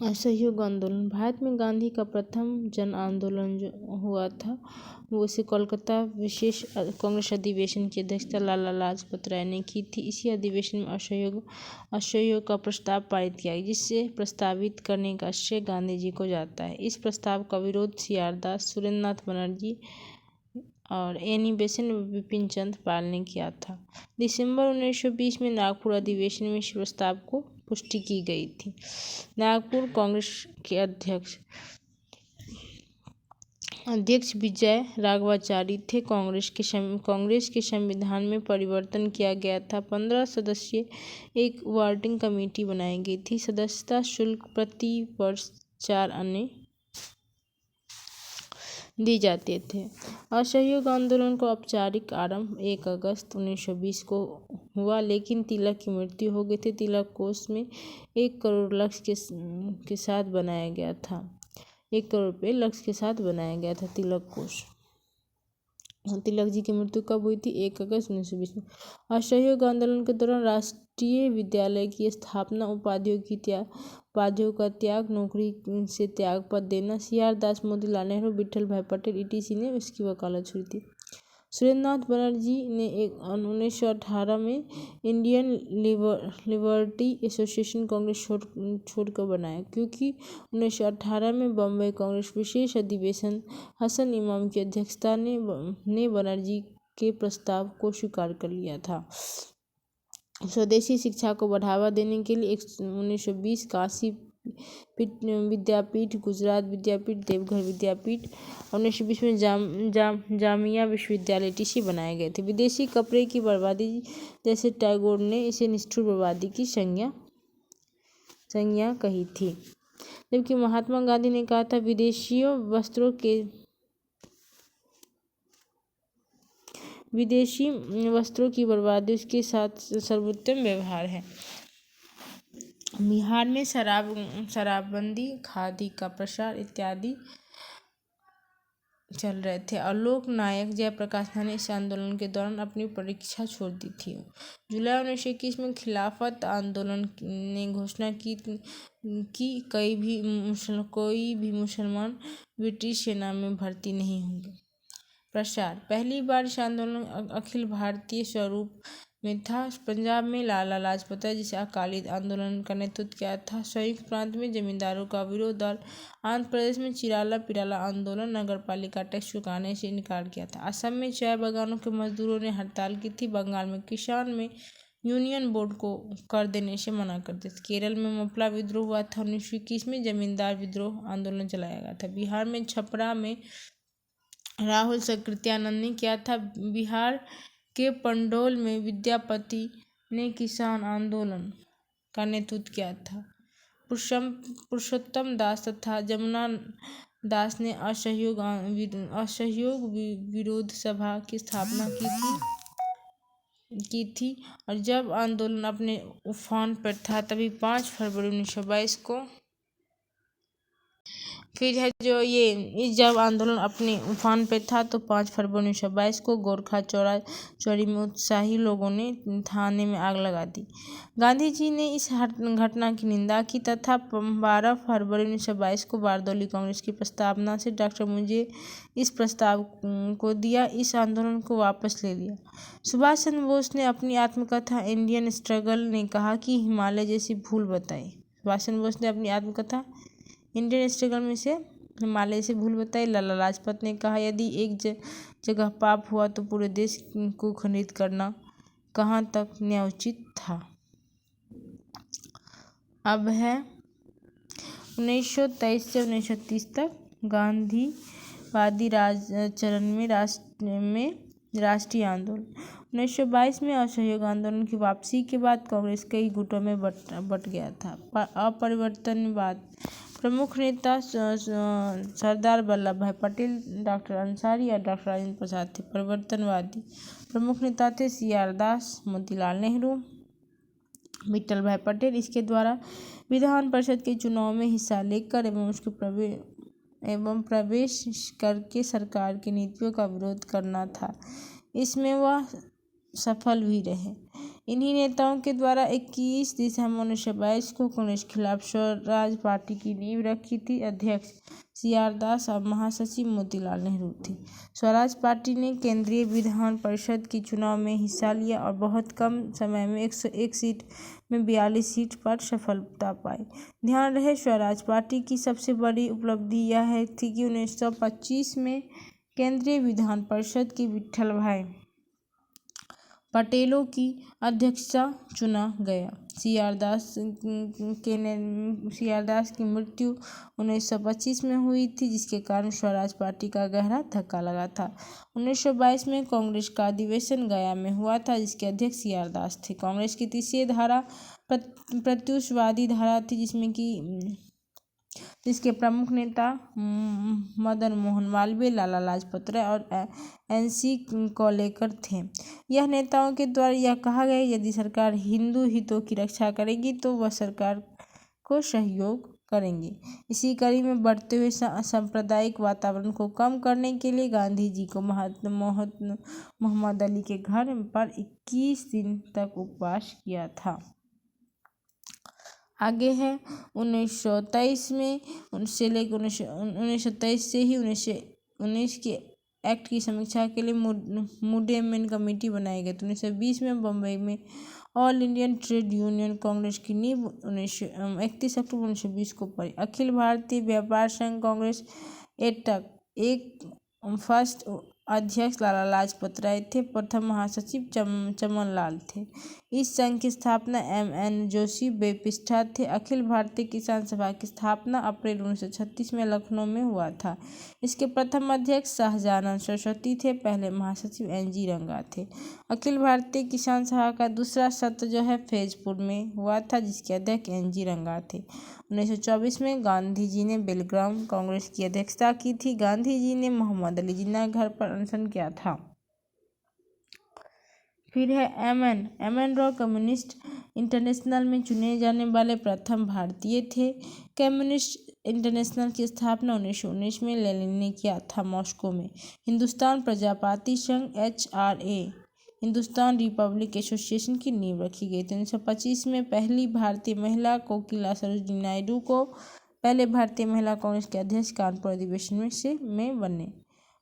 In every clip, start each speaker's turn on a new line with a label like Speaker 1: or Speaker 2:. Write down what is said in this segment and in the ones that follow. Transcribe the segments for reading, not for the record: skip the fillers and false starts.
Speaker 1: असहयोग आंदोलन। भारत में गांधी का प्रथम जन आंदोलन जो हुआ था वो इसे कोलकाता विशेष कांग्रेस अधिवेशन की अध्यक्षता लाला लाजपत राय ने की थी। इसी अधिवेशन में असहयोग का प्रस्ताव पारित किया गया, जिसे प्रस्तावित करने का श्रेय गांधी जी को जाता है। इस प्रस्ताव का विरोध सी.आर. दास, सुरेंद्रनाथ बनर्जी और एनी बेसेंट व बिपिन चंद्र पाल ने किया था। दिसंबर 1920 में नागपुर अधिवेशन में इस प्रस्ताव को पुष्टि की गई थी। नागपुर कांग्रेस के अध्यक्ष विजय राघवाचारी थे। कांग्रेस के संविधान में परिवर्तन किया गया था। 15 सदस्यीय एक वर्किंग कमेटी बनाई गई थी। सदस्यता शुल्क प्रति वर्ष 4 आने दी जाते थे। असहयोग आंदोलन का औपचारिक आरंभ 1 अगस्त 1920 को हुआ, लेकिन तिलक की मृत्यु हो गई थी। तिलक कोष में 1 करोड़ लक्ष्य के साथ बनाया गया था। 1 करोड़ रुपये लक्ष्य के साथ बनाया गया था तिलक कोष। तिलक जी की मृत्यु कब हुई थी? 1 अगस्त 1920 में। असहयोग आंदोलन के दौरान राष्ट्रीय विद्यालय की स्थापना, उपाधियों का त्याग, नौकरी से त्याग पत्र देना, सी.आर. दास, मोतीलाल नेहरू, विठल भाई पटेल ईटीसी ने इसकी वकालत छुड़ी थी। सुरेंद्रनाथ बनर्जी ने 1918 में इंडियन लिबर्टी एसोसिएशन कांग्रेस छोड़कर बनाया, क्योंकि 1918 में बम्बई कांग्रेस विशेष अधिवेशन हसन इमाम की अध्यक्षता ने बनर्जी के प्रस्ताव को स्वीकार कर लिया था। स्वदेशी शिक्षा को बढ़ावा देने के लिए 1920 काशी विद्यापीठ, गुजरात विद्यापीठ, देवघर विद्यापीठ, 1920 में जामिया विश्वविद्यालय ईटीसी बनाए गए थे। विदेशी कपड़े की बर्बादी, जैसे टैगोर ने इसे निष्ठुर बर्बादी की संज्ञा कही थी, जबकि महात्मा गांधी ने कहा था विदेशी वस्त्रों की बर्बादी उसके साथ सर्वोत्तम व्यवहार है। बिहार में शराबबंदी, खादी का प्रसार इत्यादि चल रहे थे और लोक नायक जयप्रकाश ने इस आंदोलन के दौरान अपनी परीक्षा छोड़ दी थी। जुलाई 1921 में खिलाफत आंदोलन ने घोषणा की कि कोई भी मुसलमान ब्रिटिश सेना में भर्ती नहीं होंगे। प्रसार। पहली बार इस आंदोलन अखिल भारतीय स्वरूप में था। पंजाब में लाला लाजपत राय, जिसे अकाली आंदोलन का नेतृत्व किया था। संयुक्त प्रांत में जमींदारों का विरोध और आंध्र प्रदेश में चिराला पिराला आंदोलन, नगरपालिका टैक्स चुकाने से इनकार किया था। असम में चाय बागानों के मजदूरों ने हड़ताल की थी। बंगाल में किसान में यूनियन बोर्ड को कर देने से मना कर दिया। केरल में मप्ला विद्रोह हुआ था। 1921 में जमींदार विद्रोह आंदोलन चलाया गया था। बिहार में छपरा में राहुल सकृत्यानंद ने किया था। बिहार के पंडौल में विद्यापति ने किसान आंदोलन का नेतृत्व किया था। पुरुषोत्तम दास तथा जमुना दास ने असहयोग विरोध सभा की स्थापना की थी और जब आंदोलन अपने उफान पर था तभी 5 फरवरी 1922 को जब आंदोलन अपने उफान पे था तो 5 फरवरी 1922 को गोरखा चौरी में उत्साही लोगों ने थाने में आग लगा दी। गांधी जी ने इस घटना की निंदा की तथा 12 फरवरी 1922 को बारदौली कांग्रेस की प्रस्तावना से डॉक्टर मुझे इस प्रस्ताव को दिया, इस आंदोलन को वापस ले लिया। सुभाष चंद्र बोस ने अपनी आत्मकथा इंडियन स्ट्रगल ने कहा कि हिमालय जैसी भूल बताई। सुभाष चंद्र बोस ने अपनी आत्मकथा इंडियन स्ट्रगल में से हिमालय से भूल बताई। लाला लाजपत ने कहा यदि एक जगह पाप हुआ तो पूरे देश को खंडित करना कहाँ तक न्यायोचित था। अब है 1923 से 1930 तक गांधीवादी चरण में राष्ट्रीय आंदोलन। 1922 में असहयोग आंदोलन की वापसी के बाद कांग्रेस कई गुटों में बट गया था। अपरिवर्तनवाद। प्रमुख नेता सरदार वल्लभ भाई पटेल, डॉक्टर अंसारी और डॉक्टर राजेंद्र प्रसाद थे। परिवर्तनवादी प्रमुख नेता थे सी.आर. दास, मोतीलाल नेहरू, विठल भाई पटेल। इसके द्वारा विधान परिषद के चुनाव में हिस्सा लेकर एवं प्रवेश करके सरकार की नीतियों का विरोध करना था। इसमें वह सफल भी रहे। इन्हीं नेताओं के द्वारा 21 दिसंबर 1922 को कांग्रेस के खिलाफ स्वराज पार्टी की नींव रखी थी। अध्यक्ष CR दास और महासचिव मोतीलाल नेहरू थे। स्वराज पार्टी ने केंद्रीय विधान परिषद के चुनाव में हिस्सा लिया और बहुत कम समय में 101 सीट में 42 सीट पर सफलता पाई। ध्यान रहे, स्वराज पार्टी की सबसे बड़ी उपलब्धि यह थी कि 1925 में केंद्रीय विधान परिषद की विट्ठल भाई पटेलों की अध्यक्षता चुना गया। CR दास की मृत्यु 1925 में हुई थी, जिसके कारण स्वराज पार्टी का गहरा धक्का लगा था। 1922 में कांग्रेस का अधिवेशन गया में हुआ था, जिसके अध्यक्ष CR दास थे। कांग्रेस की तीसरी धारा प्रत्युषवादी धारा थी, जिसके प्रमुख नेता मदन मोहन मालवीय, लाला लाजपत राय और NC कोलेकर थे। यह नेताओं के द्वारा यह कहा गया, यदि सरकार हिंदू हितों की रक्षा करेगी तो वह सरकार को सहयोग करेंगे। इसी कड़ी में बढ़ते हुए सांप्रदायिक वातावरण को कम करने के लिए गांधी जी को मोहम्मद अली के घर पर 21 दिन तक उपवास किया था। आगे है 1923 में उनसे लेकर 1923 से ही 1919 के एक्ट की समीक्षा के लिए मूडेमैन कमेटी बनाई गई। 1920 में बम्बई में all Indian trade union Congress की नींव 31 अक्टूबर 1920 को पड़ी। अखिल भारतीय व्यापार संघ कांग्रेस एटक एक फर्स्ट अध्यक्ष लाला लाजपत राय थे, प्रथम महासचिव चमन लाल थे। इस संघ की स्थापना MN जोशी बेपिस्टा थे। अखिल भारतीय किसान सभा की स्थापना अप्रैल 1936 में लखनऊ में हुआ था। इसके प्रथम अध्यक्ष शाहजानंद सरस्वती थे, पहले महासचिव NG रंगा थे। अखिल भारतीय किसान सभा का दूसरा सत्र फैजपुर में हुआ था, जिसके अध्यक्ष NG रंगा थे। 1924 में गांधी जी ने बेलग्राम कांग्रेस की अध्यक्षता की थी। गांधी जी ने मोहम्मद अली जिन्ना घर पर अनशन किया था। फिर है MN राव कम्युनिस्ट इंटरनेशनल में चुने जाने वाले प्रथम भारतीय थे। कम्युनिस्ट इंटरनेशनल की स्थापना 1919 में लेनिन ने किया था मॉस्को में। हिंदुस्तान प्रजापार्टी संघ HRA हिंदुस्तान रिपब्लिक एसोसिएशन की नींव रखी गई थी। 1925 में पहली भारतीय महिला कोकिला सरोजिनी नायडू को पहले भारतीय महिला कांग्रेस के अध्यक्ष कानपुर अधिवेशन में बने।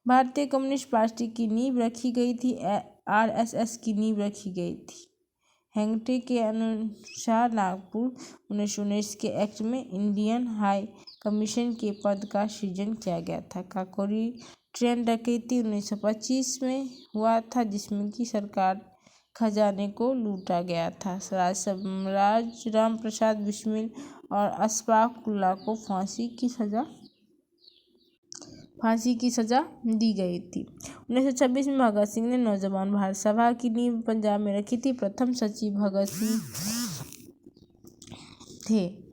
Speaker 1: भारतीय कम्युनिस्ट पार्टी की नींव रखी गई थी। RSS की नींव रखी गई थी। हेगड़े के अनुसार नागपुर 1919 के एक्ट में इंडियन हाई कमीशन के पद का सृजन किया गया था। काकोरी ट्रेन डकैती 1925 में हुआ था, जिसमें की सरकार खजाने को लूटा गया था। राम प्रसाद बिस्मिल और अशफाक उल्लाह को फांसी की सजा दी गई थी। 1926 में भगत सिंह ने नौजवान भारत सभा की नींव पंजाब में रखी थी। प्रथम सचिव भगत सिंह थे।